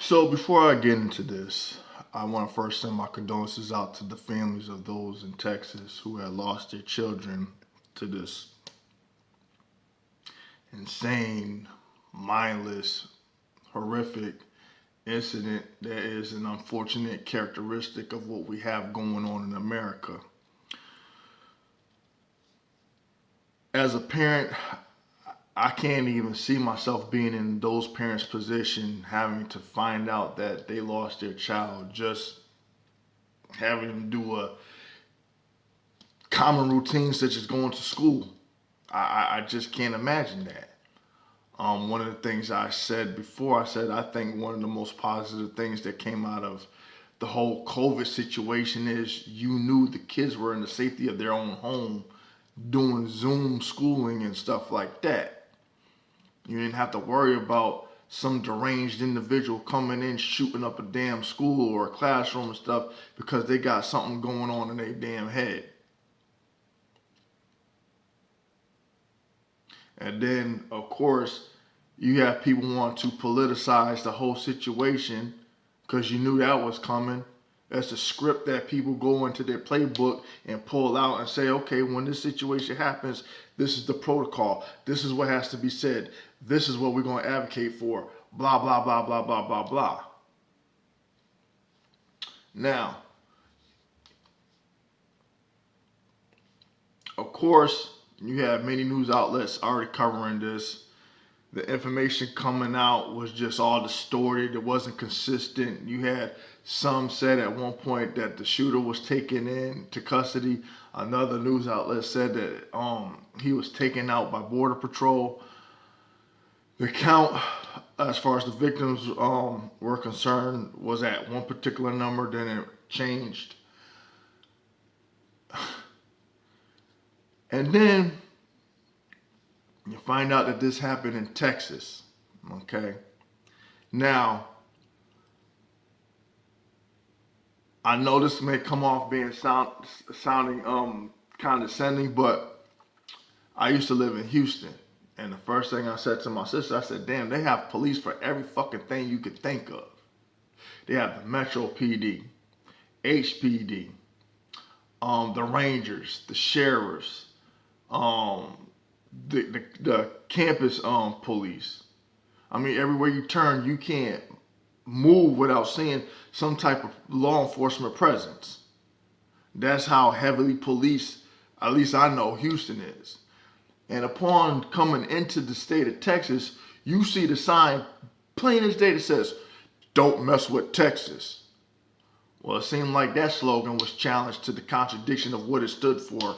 So before I get into this, I want to first send my condolences out to the families of those in Texas who had lost their children to this insane, mindless, horrific incident that is an unfortunate characteristic of what we have going on in America. As a parent, I can't even see myself being in those parents' position, having to find out that they lost their child, just having them do a common routine such as going to school. I just can't imagine that. One of the things I said before, I said I think one of the most positive things that came out of the whole COVID situation is you knew the kids were in the safety of their own home doing Zoom schooling and stuff like that. You didn't have to worry about some deranged individual coming in shooting up a damn school or a classroom and stuff because they got something going on in their damn head. And then, of course, you have people want to politicize the whole situation because you knew that was coming. That's a script that people go into their playbook and pull out and say, okay, when this situation happens, this is the protocol. This is what has to be said. This is what we're going to advocate for. Blah, blah, blah, blah, blah, blah, blah. Now, of course, you have many news outlets already covering this. The information coming out was just all distorted. It wasn't consistent. You had some said at one point that the shooter was taken into custody. Another news outlet said that he was taken out by Border Patrol. The count, as far as the victims were concerned, was at one particular number. Then it changed. And then you find out that this happened in Texas. Okay. Now, I know this may come off being sounding condescending, but I used to live in Houston. And the first thing I said to my sister, I said, damn, they have police for every fucking thing you could think of. They have the Metro PD, HPD, the Rangers, the sheriffs, the campus police. I mean, everywhere you turn, you can't move without seeing some type of law enforcement presence. That's how heavily policed, at least I know, Houston is. And upon coming into the state of Texas, you see the sign plain as day that says, "Don't mess with Texas." Well, it seemed like that slogan was challenged to the contradiction of what it stood for.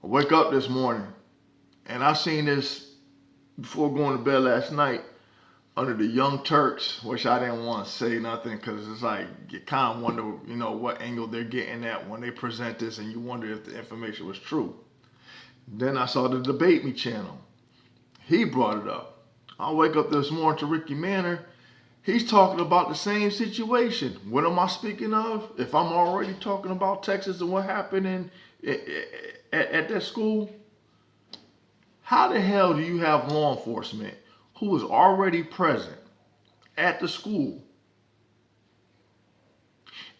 I wake up this morning and I seen this before going to bed last night under the Young Turks, which I didn't want to say nothing because it's like you kind of wonder, what angle they're getting at when they present this, and you wonder if the information was true. Then I saw the Debate Me channel. He brought it up. I wake up this morning to Ricky Manor. He's talking about the same situation. What am I speaking of? If I'm already talking about Texas and what happened at that school, how the hell do you have law enforcement who is already present at the school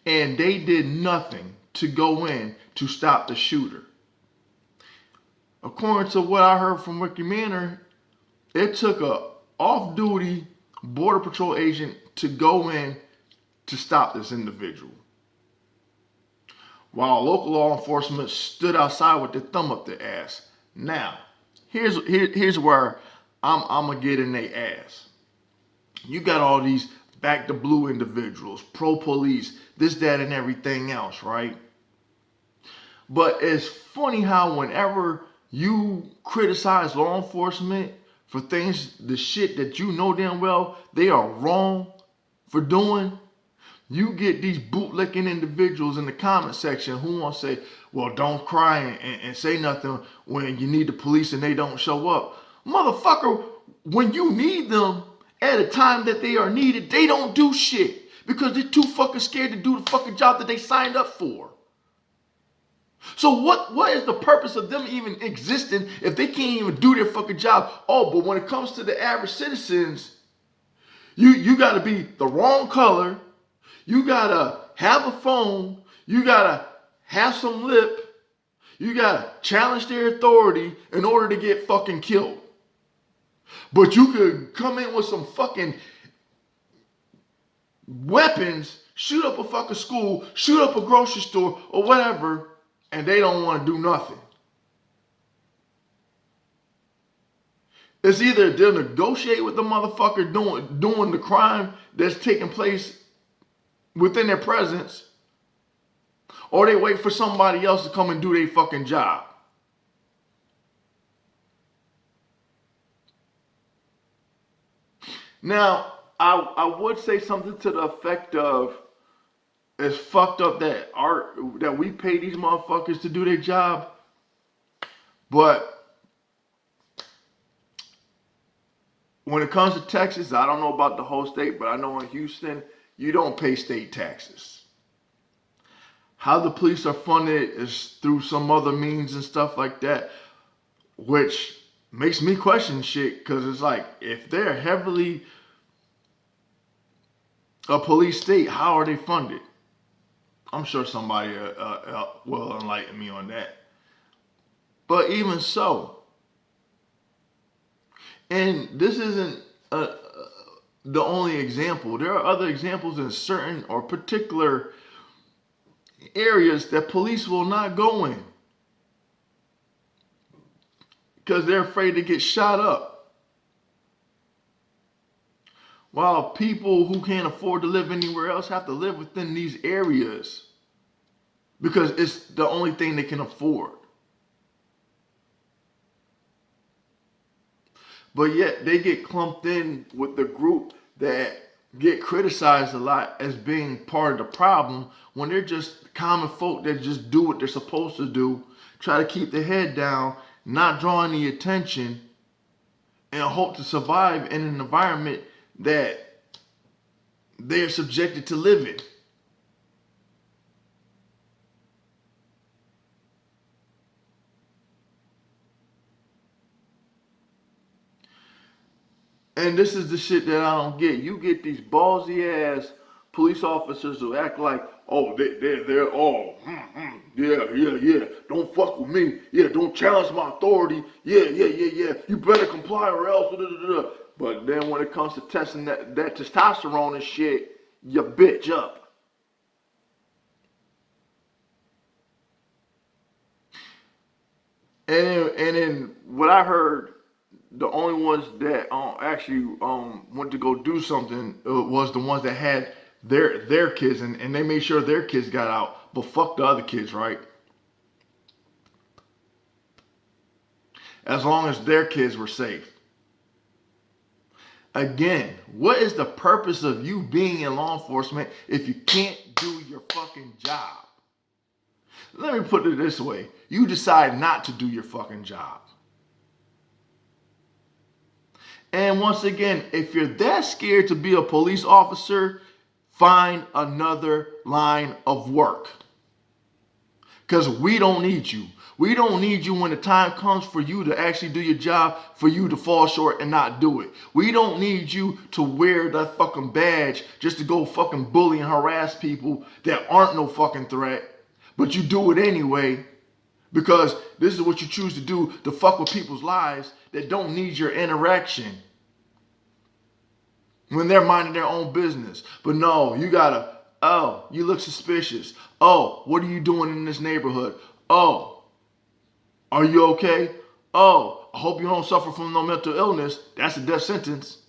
and they did nothing to go in to stop the shooter? According to what I heard from Ricky Manor, it took a off-duty Border Patrol agent to go in to stop this individual, while local law enforcement stood outside with their thumb up their ass. Now, here's where I'm gonna get in their ass. You got all these back to blue individuals, pro police, this, that, and everything else, right? But it's funny how whenever you criticize law enforcement for things, the shit that you know damn well they are wrong for doing, you get these bootlicking individuals in the comment section who want to say, well, don't cry and say nothing when you need the police and they don't show up. Motherfucker, when you need them at a time that they are needed, they don't do shit because they're too fucking scared to do the fucking job that they signed up for. So what is the purpose of them even existing if they can't even do their fucking job? Oh, but when it comes to the average citizens, you gotta be the wrong color, you gotta have a phone, you gotta have some lip, you gotta challenge their authority in order to get fucking killed. But you could come in with some fucking weapons, shoot up a fucking school, shoot up a grocery store, or whatever, and they don't want to do nothing. It's either they'll negotiate with the motherfucker doing the crime that's taking place within their presence, or they wait for somebody else to come and do their fucking job. Now, I would say something to the effect of, it's fucked up that we pay these motherfuckers to do their job, but when it comes to Texas, I don't know about the whole state, but I know in Houston, you don't pay state taxes. How the police are funded is through some other means and stuff like that, which makes me question shit, because it's like, if they're heavily a police state, how are they funded? I'm sure somebody will enlighten me on that. But even so, and this isn't the only example. There are other examples in certain or particular areas that police will not go in because they're afraid to get shot up. While people who can't afford to live anywhere else have to live within these areas because it's the only thing they can afford. But yet they get clumped in with the group that get criticized a lot as being part of the problem when they're just common folk that just do what they're supposed to do, try to keep their head down, not draw any attention, and hope to survive in an environment that they're subjected to live in. And this is the shit that I don't get. You get these ballsy ass police officers who act like, oh, they're all, yeah. Don't fuck with me. Yeah, don't challenge my authority. Yeah. You better comply or else. But then when it comes to testing that testosterone and shit, you bitch up. And then what I heard, the only ones that actually went to go do something was the ones that had their kids, and they made sure their kids got out, but fuck the other kids, right? As long as their kids were safe. Again, what is the purpose of you being in law enforcement if you can't do your fucking job? Let me put it this way. You decide not to do your fucking job. And once again, if you're that scared to be a police officer, find another line of work. Because we don't need you. We don't need you when the time comes for you to actually do your job, for you to fall short and not do it. We don't need you to wear that fucking badge just to go fucking bully and harass people that aren't no fucking threat. But you do it anyway because this is what you choose to do, to fuck with people's lives that don't need your interaction when they're minding their own business. But no, you gotta, oh, you look suspicious. Oh, what are you doing in this neighborhood? Oh, are you okay? Oh, I hope you don't suffer from no mental illness. That's a death sentence.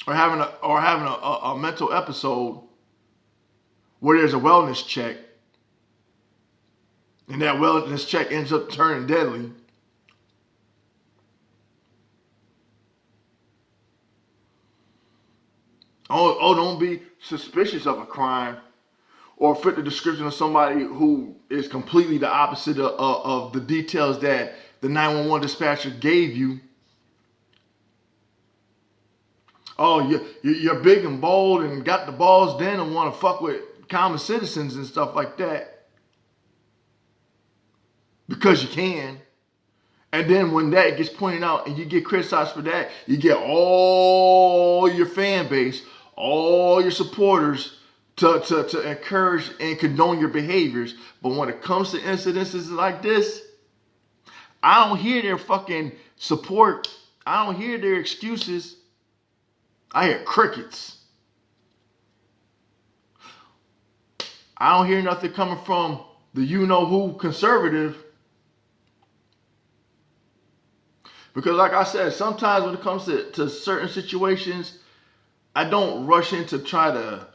Or having a mental episode where there's a wellness check, and that wellness check ends up turning deadly. Oh, don't be suspicious of a crime or fit the description of somebody who is completely the opposite of the details that the 911 dispatcher gave you. Oh, you're big and bold and got the balls then and want to fuck with common citizens and stuff like that. because you can. And then when that gets pointed out and you get criticized for that, you get all your fan base, all your supporters to encourage and condone your behaviors. But when it comes to incidences like this, I don't hear their fucking support. I don't hear their excuses. I hear crickets. I don't hear nothing coming from the you-know-who conservative. Because like I said, sometimes when it comes to certain situations, I don't rush in to try to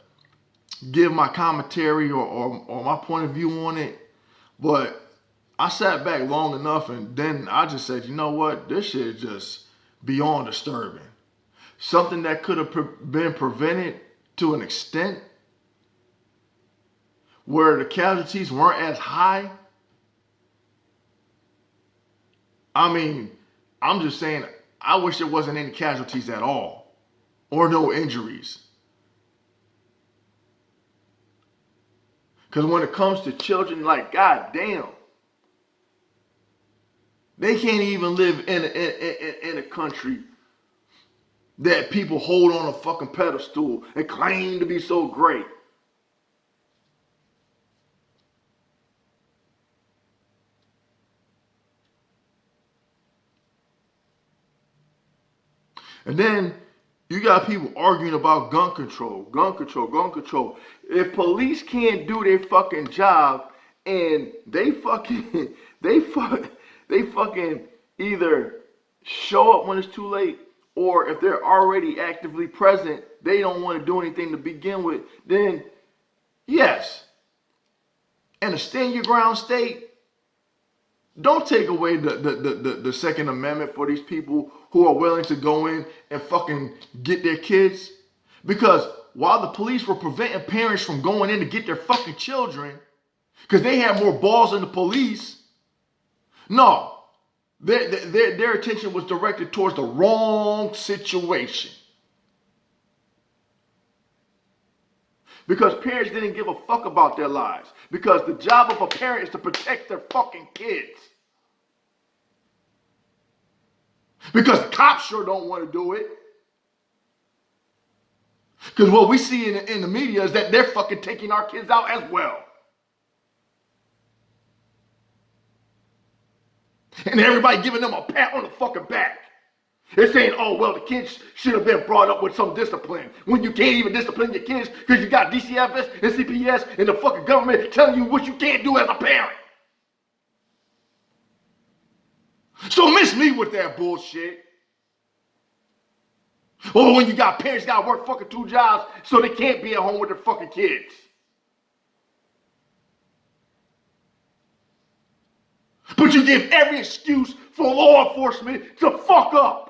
give my commentary or my point of view on it. But I sat back long enough and then I just said, you know what? This shit is just beyond disturbing. Something that could have been prevented to an extent where the casualties weren't as high. I mean, I'm just saying, I wish there wasn't any casualties at all or no injuries. Because when it comes to children, like, goddamn, they can't even live in a country that people hold on a fucking pedestal and claim to be so great. And then you got people arguing about gun control, gun control, gun control. If police can't do their fucking job and they fucking either show up when it's too late, or if they're already actively present, they don't want to do anything to begin with, then yes, in a stand your ground state, don't take away the Second Amendment for these people who are willing to go in and fucking get their kids. Because while the police were preventing parents from going in to get their fucking children, because they had more balls than the police, no, their attention was directed towards the wrong situation. Because parents didn't give a fuck about their lives. Because the job of a parent is to protect their fucking kids. Because the cops sure don't want to do it. Because what we see in the media is that they're fucking taking our kids out as well. And everybody giving them a pat on the fucking back. They're saying, oh, well, the kids should have been brought up with some discipline. When you can't even discipline your kids because you got DCFS and CPS and the fucking government telling you what you can't do as a parent. So miss me with that bullshit. Or when you got parents got to work fucking 2 jobs so they can't be at home with their fucking kids. But you give every excuse for law enforcement to fuck up.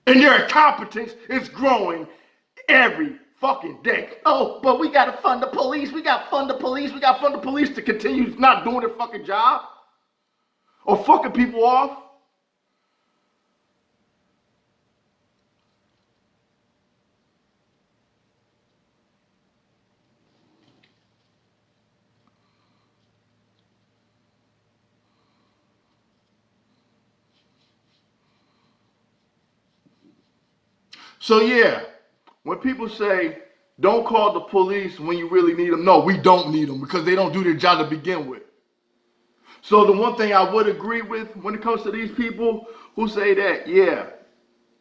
And their incompetence is growing every fucking day. Oh, but we gotta fund the police. We gotta fund the police. We gotta fund the police to continue not doing their fucking job. Or fucking people off. So yeah, when people say, don't call the police when you really need them, no, we don't need them because they don't do their job to begin with. So the one thing I would agree with when it comes to these people who say that, yeah,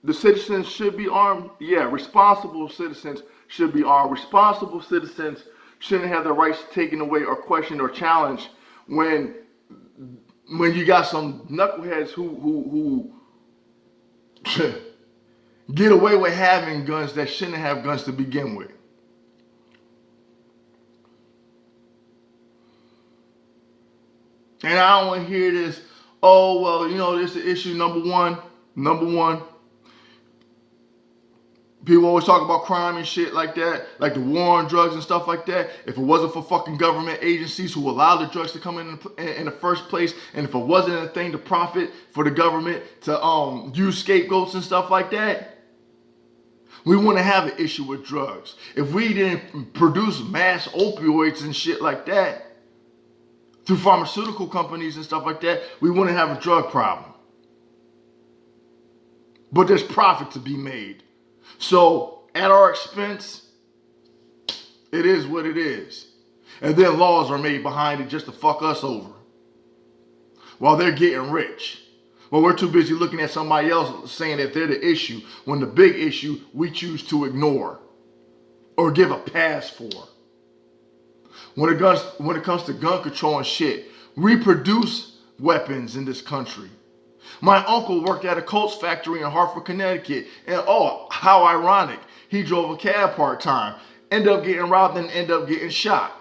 the citizens should be armed. Yeah, responsible citizens should be armed. Responsible citizens shouldn't have their rights taken away or questioned or challenged when you got some knuckleheads who get away with having guns that shouldn't have guns to begin with. And I don't want to hear this, oh, well, you know, this is issue number one. People always talk about crime and shit like that, like the war on drugs and stuff like that. If it wasn't for fucking government agencies who allowed the drugs to come in the first place, and if it wasn't a thing to profit for the government to use scapegoats and stuff like that, We wouldn't have an issue with drugs. If we didn't produce mass opioids and shit like that through pharmaceutical companies and stuff like that, we wouldn't have a drug problem. But there's profit to be made. So at our expense, it is what it is. And then laws are made behind it just to fuck us over while they're getting rich. Well, we're too busy looking at somebody else saying that they're the issue when the big issue we choose to ignore or give a pass for. When it comes to gun control and shit, we produce weapons in this country. My uncle worked at a Colts factory in Hartford, Connecticut, and oh, how ironic, he drove a cab part-time, end up getting robbed and end up getting shot.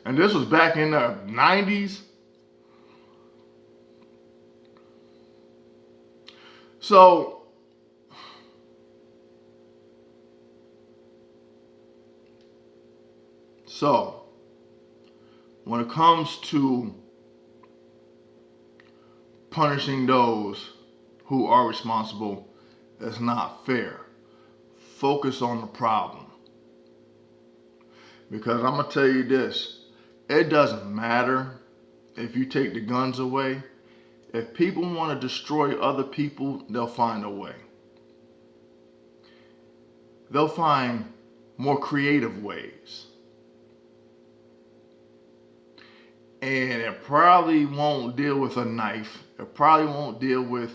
And this was back in the 90s. So, when it comes to punishing those who are responsible, that's not fair. Focus on the problem. Because I'm going to tell you this. It doesn't matter if you take the guns away. If people want to destroy other people, they'll find a way. They'll find more creative ways. And it probably won't deal with a knife. It probably won't deal with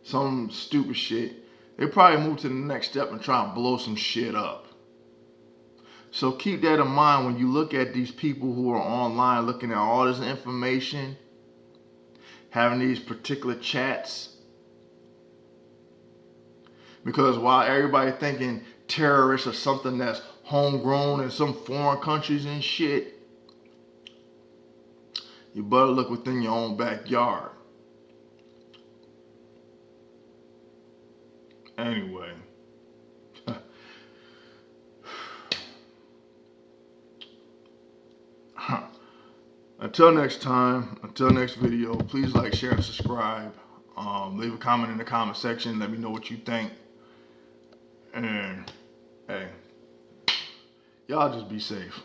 some stupid shit. They probably move to the next step and try and blow some shit up. So keep that in mind when you look at these people who are online looking at all this information, having these particular chats. Because while everybody thinking terrorists are something that's homegrown in some foreign countries and shit, you better look within your own backyard. Anyway. Until next time, until next video, please like, share, and subscribe. Leave a comment in the comment section. Let me know what you think. And, hey, y'all just be safe.